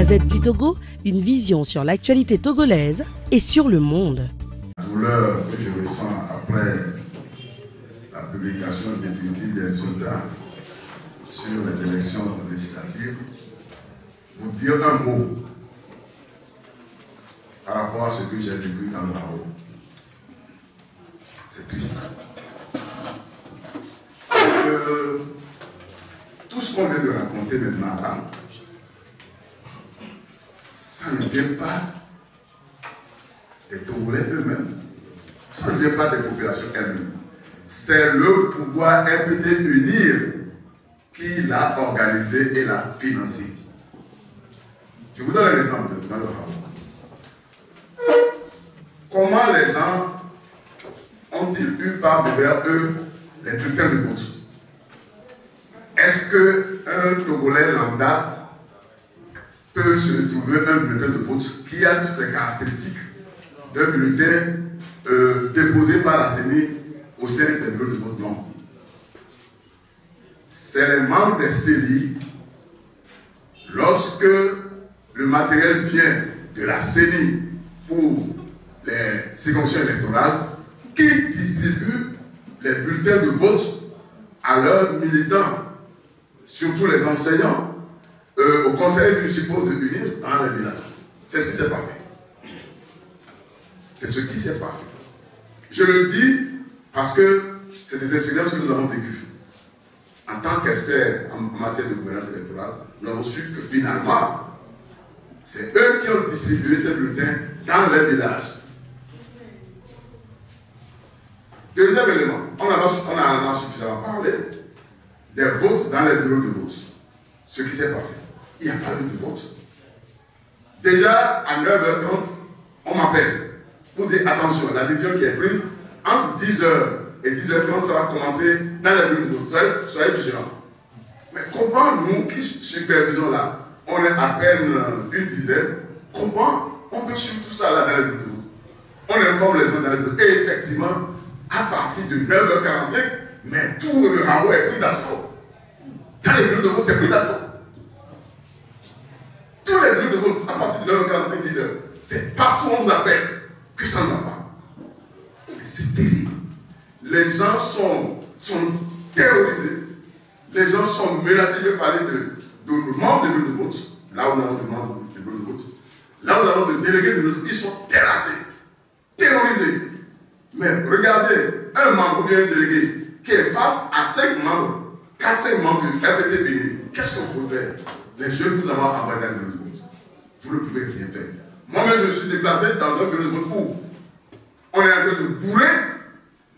Gazette du Togo, une vision sur l'actualité togolaise et sur le monde. La douleur que je ressens après la publication définitive des résultats sur les élections législatives, vous dire un mot par rapport à ce que j'ai vécu dans le Haro. C'est triste. Parce que tout ce qu'on vient de raconter maintenant là, ça ne vient pas des Togolais eux-mêmes. Ça ne vient pas des populations elles-mêmes. C'est le pouvoir MPT UNIR qui l'a organisé et l'a financé. Je vous donne un exemple dans le Haro. Comment les gens ont-ils eu par devers eux les bulletins de vote? Est-ce qu'un Togolais lambda peut se retrouver un bulletin de vote qui a toutes les caractéristiques d'un bulletin déposé par la CENI au sein des bureaux de vote? Non. C'est les membres des CENI, lorsque le matériel vient de la CENI pour les circonscriptions électorales, qui distribuent les bulletins de vote à leurs militants, surtout les enseignants, aux conseils municipaux de l'UNIR dans les villages. C'est ce qui s'est passé. C'est ce qui s'est passé. Je le dis parce que c'est des expériences que nous avons vécues. En tant qu'experts en matière de gouvernance électorale, nous avons su que finalement, c'est eux qui ont distribué ces bulletins dans les villages. Deuxième élément, on en a suffisamment parlé des votes dans les bureaux de vote. Ce qui s'est passé. Il n'y a pas eu de vote. Déjà, à 9h30, on m'appelle pour dire attention, la décision qui est prise, entre 10h et 10h30, ça va commencer dans les bureaux de vote. Soyez vigilants. Mais comment nous, qui supervisons là, on est à peine une dizaine, comment on peut suivre tout ça là dans les bureaux de vote? On informe les gens dans les bureaux. Et effectivement, à partir de 9h45, mais tout le Haro est pris d'assaut. Dans les bureaux de vote, c'est pris d'assaut. Tous les bureaux de vote, à partir de 9h45, 10h, c'est partout où on vous appelle que ça ne va pas. C'est terrible. Les gens sont terrorisés. Les gens sont menacés. Je vais parler de membres de bureaux de vote. Là où nous avons des membres de bureaux de vote. Là où nous avons des délégués de bureaux de vote. Ils sont terrassés, terrorisés. Mais regardez, un membre ou bien un délégué qui est face à 5 membres, 4-5 membres du FPT Bénin, qu'est-ce qu'on peut faire? Les jeunes vous avoir envoyé dans le bureau de vote. Vous ne pouvez rien faire. Moi-même, je me suis déplacé dans un bureau de vote où on est en train de bourrer,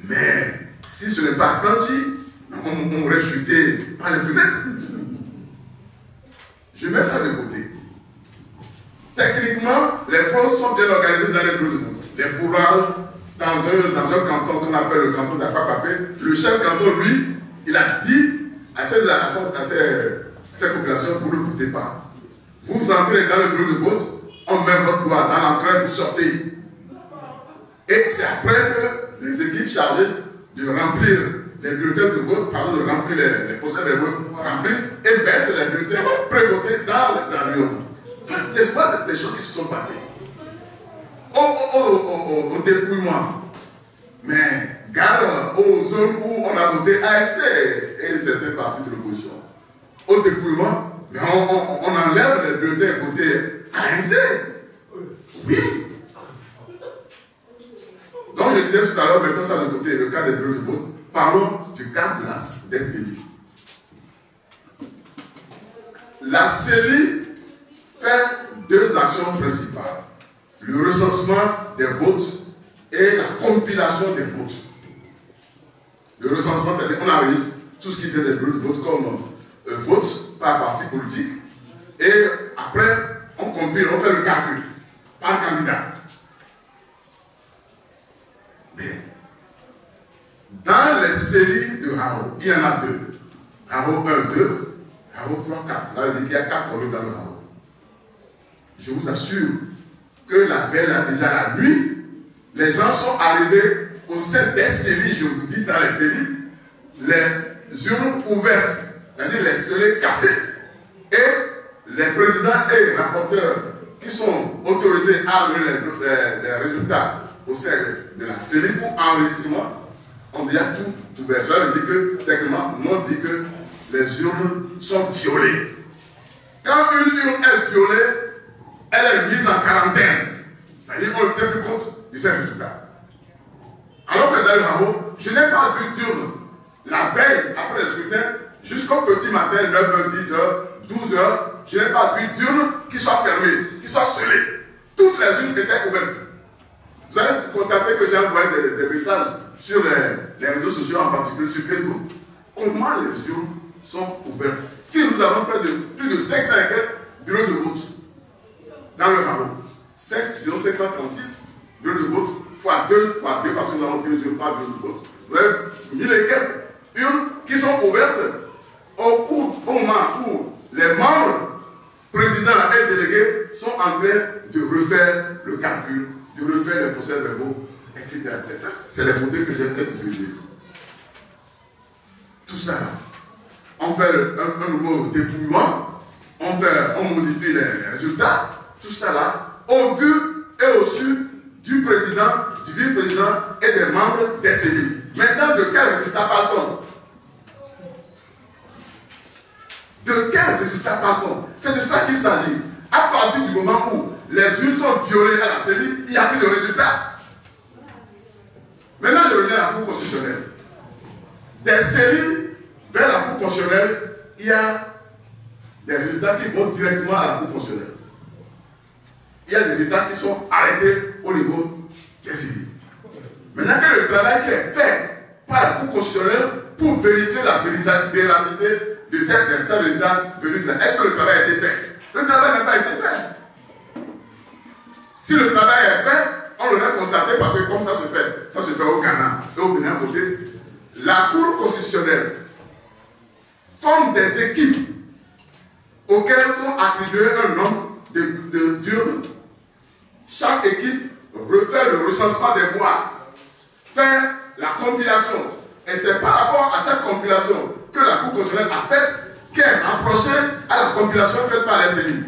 mais si ce n'est pas attentif, on aurait chuté par les fenêtres. Je mets ça de côté. Techniquement, les fraudes sont bien organisées dans les bureaux de vote. Les bourrages, dans un canton qu'on appelle le canton d'Apapapé, le chef canton, lui, il a dit à ses populations, vous ne votez pas. Vous entrez dans le bureau de vote, on met votre doigt dans l'entrée, vous sortez. Et c'est après que les équipes chargées de remplir les bulletins de vote, de remplir les procès de vote, remplissent et baissent les bulletins prévotés dans l'urne. C'est pas des choses qui se sont passées. Au dépouillement. Mais garde aux zones où on a voté ANC et certaines parties de l'opposition. Au dépouillement, mais on enlève les bulletins votés ANC. Oui. Donc je disais tout à l'heure, mettons ça de côté, le cas des bureaux de vote. Parlons du cas des CELI. La CELI fait 2 actions principales. Le recensement des votes et la compilation des votes. Le recensement, c'est-à-dire qu'on analyse tout ce qui vient des bureaux de vote comme vote par parti politique. Et après, on compile, on fait le calcul par candidat. Mais dans les séries de Haro, il y en a 2. Haro 1, 2, Haro 3, 4. Ça veut dire qu'il y a 4 collègues dans le Haro. Je vous assure que la veille, déjà la nuit, les gens sont arrivés au sein des séries, je vous dis dans les séries, les urnes ouvertes, c'est-à-dire les scellés cassés, et les présidents président et rapporteurs qui sont autorisés à amener les résultats au sein de la série pour enregistrement ont déjà tout ouvert. Cela veut dire que, techniquement, on dit que les urnes sont violées. Quand une urne est violée, elle est mise en quarantaine. C'est-à-dire qu'on ne tient plus compte de ces résultats. Alors que dans le Rabo, je n'ai pas vu d'urne la veille après le scrutin jusqu'au petit matin, 9h, 10h, 12h, je n'ai pas vu d'urne qui soit fermée, qui soit scellée. Toutes les urnes étaient ouvertes. Vous allez constater que j'ai envoyé des messages sur les réseaux sociaux, en particulier sur Facebook. Comment les urnes sont ouvertes? Si nous avons plus de 500 bureaux de vote dans le Rabo, 536 bureaux de vote, fois 2, parce que nous avons 2 urnes par bureau de vote. Vous avez 1000 et quelques urnes qui sont ouvertes au moment où les membres, présidents et délégués sont en train de refaire le calcul, de refaire les procès-verbaux, etc. C'est les photos que j'ai fait distribuer. Tout ça, on fait un nouveau dépouillement, on modifie les résultats, tout ça là, au vu et au su du président, du vice-président et des membres des CDI. Maintenant, de quel résultat parle-t-on? De quel résultat parle-t-on? C'est de ça qu'il s'agit. À partir du moment où les urnes sont violées à la CENI, il n'y a plus de résultats. Maintenant, je reviens à la Cour constitutionnelle. Des séries vers la Cour constitutionnelle, il y a des résultats qui vont directement à la Cour constitutionnelle. Il y a des résultats qui sont arrêtés au niveau des séries. Maintenant, quel est le travail qui est fait par la Cour constitutionnelle pour vérifier la véracité de certains résultats venus de là? Est-ce que le travail a été fait? Le travail n'a pas été fait. Si le travail est fait, on l'aurait constaté parce que comme ça se fait au Ghana et au Bénin côté, la Cour constitutionnelle forme des équipes auxquelles sont attribués un nombre d'urnes. Chaque équipe refait le recensement des voix, fait la compilation. Et c'est par rapport à cette compilation que la Cour constitutionnelle a faite qu'elle est rapprochée à la compilation faite par les CENI. Vous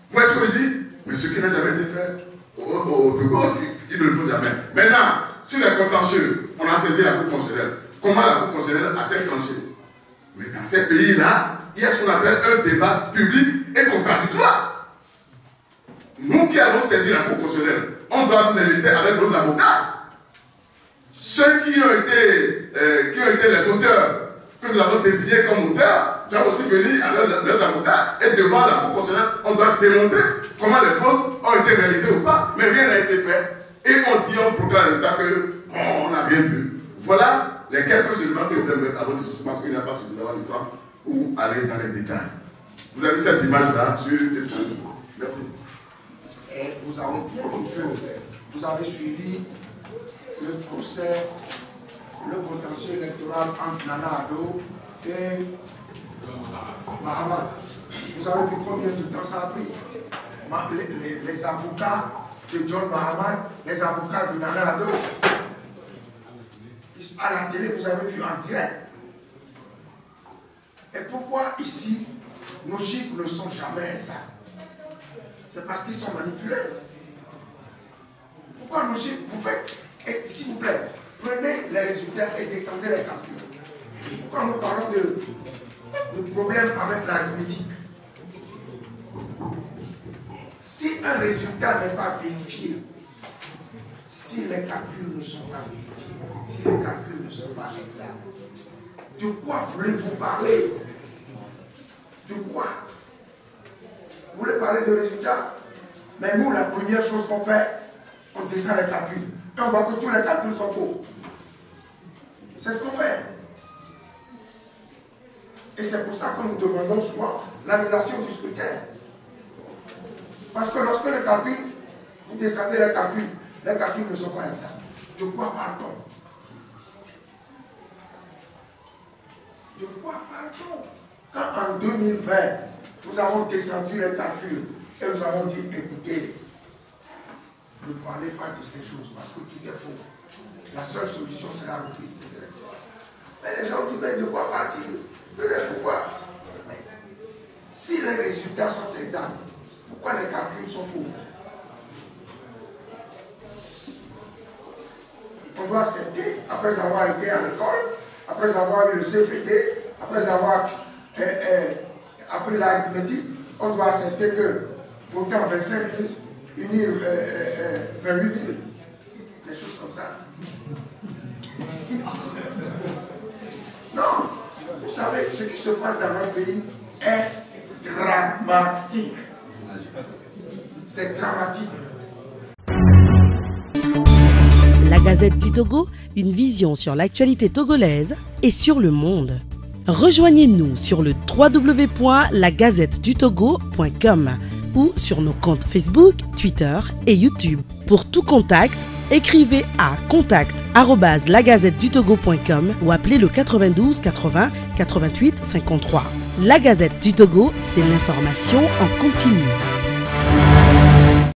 voyez ce que je dis? Mais ce qui n'a jamais été fait au Togo, il ne le faut jamais. Maintenant, sur les contentieux, on a saisi la Cour constitutionnelle. Comment la Cour constitutionnelle a-t-elle tranché? Mais dans ces pays-là, il y a ce qu'on appelle un débat public et contradictoire. Nous qui allons saisir la Cour constitutionnelle, on doit nous inviter avec nos avocats. Ceux qui ont été les auteurs que nous avons désignés comme auteurs, doivent aussi venir avec leurs avocats et devant la Cour constitutionnelle, on doit démontrer comment les fraudes ont été réalisées ou pas, mais rien n'a été fait. Et on dit, on proclame le résultat que on n'a rien vu. Voilà les quelques éléments que je vais mettre à votre disposition parce qu'il n'y a pas suffisamment de temps pour aller dans les détails. Vous avez ces images-là sur Facebook. Merci. Et vous avez bien vu que vous avez suivi le procès, le contentieux électoral entre Nana Addo et Mahama. Vous avez vu combien de temps ça a pris? Les avocats de John Mahama, les avocats de Nana Addo, à la télé, vous avez vu en direct. Et pourquoi ici, nos chiffres ne sont jamais exacts? C'est parce qu'ils sont manipulés. Pourquoi nos chiffres, vous faites, et s'il vous plaît, prenez les résultats et descendez les calculs. Pourquoi nous parlons de problèmes avec l'arithmétique? Si un résultat n'est pas vérifié, si les calculs ne sont pas vérifiés, si les calculs ne sont pas exacts, de quoi voulez-vous parler? De quoi? Vous voulez parler de résultats? Mais nous, la première chose qu'on fait, on descend les calculs. Et on voit que tous les calculs sont faux. C'est ce qu'on fait. Et c'est pour ça que nous demandons souvent l'annulation du scrutin. Parce que lorsque les calculs, vous descendez les calculs ne sont pas exacts. De quoi parle-t-on? De quoi parle-t-on? Quand en 2020, nous avons descendu les calculs et nous avons dit, écoutez, ne parlez pas de ces choses parce que tout est faux. La seule solution sera la reprise des élections. Mais les gens disent, mais de quoi partir? De pourquoi? Mais si les résultats sont exacts, pourquoi les calculs sont faux? On doit accepter, après avoir été à l'école, après avoir eu le CFT, après avoir appris l'arithmétique, on doit accepter que votant 25 000, unir 28 000, des choses comme ça. Non, vous savez, ce qui se passe dans notre pays est dramatique. C'est dramatique. La Gazette du Togo, une vision sur l'actualité togolaise et sur le monde. Rejoignez-nous sur le www.lagazettedutogo.com ou sur nos comptes Facebook, Twitter et YouTube. Pour tout contact, écrivez à contact@lagazettedutogo.com ou appelez le 92 80 88 53. La Gazette du Togo, c'est l'information en continu.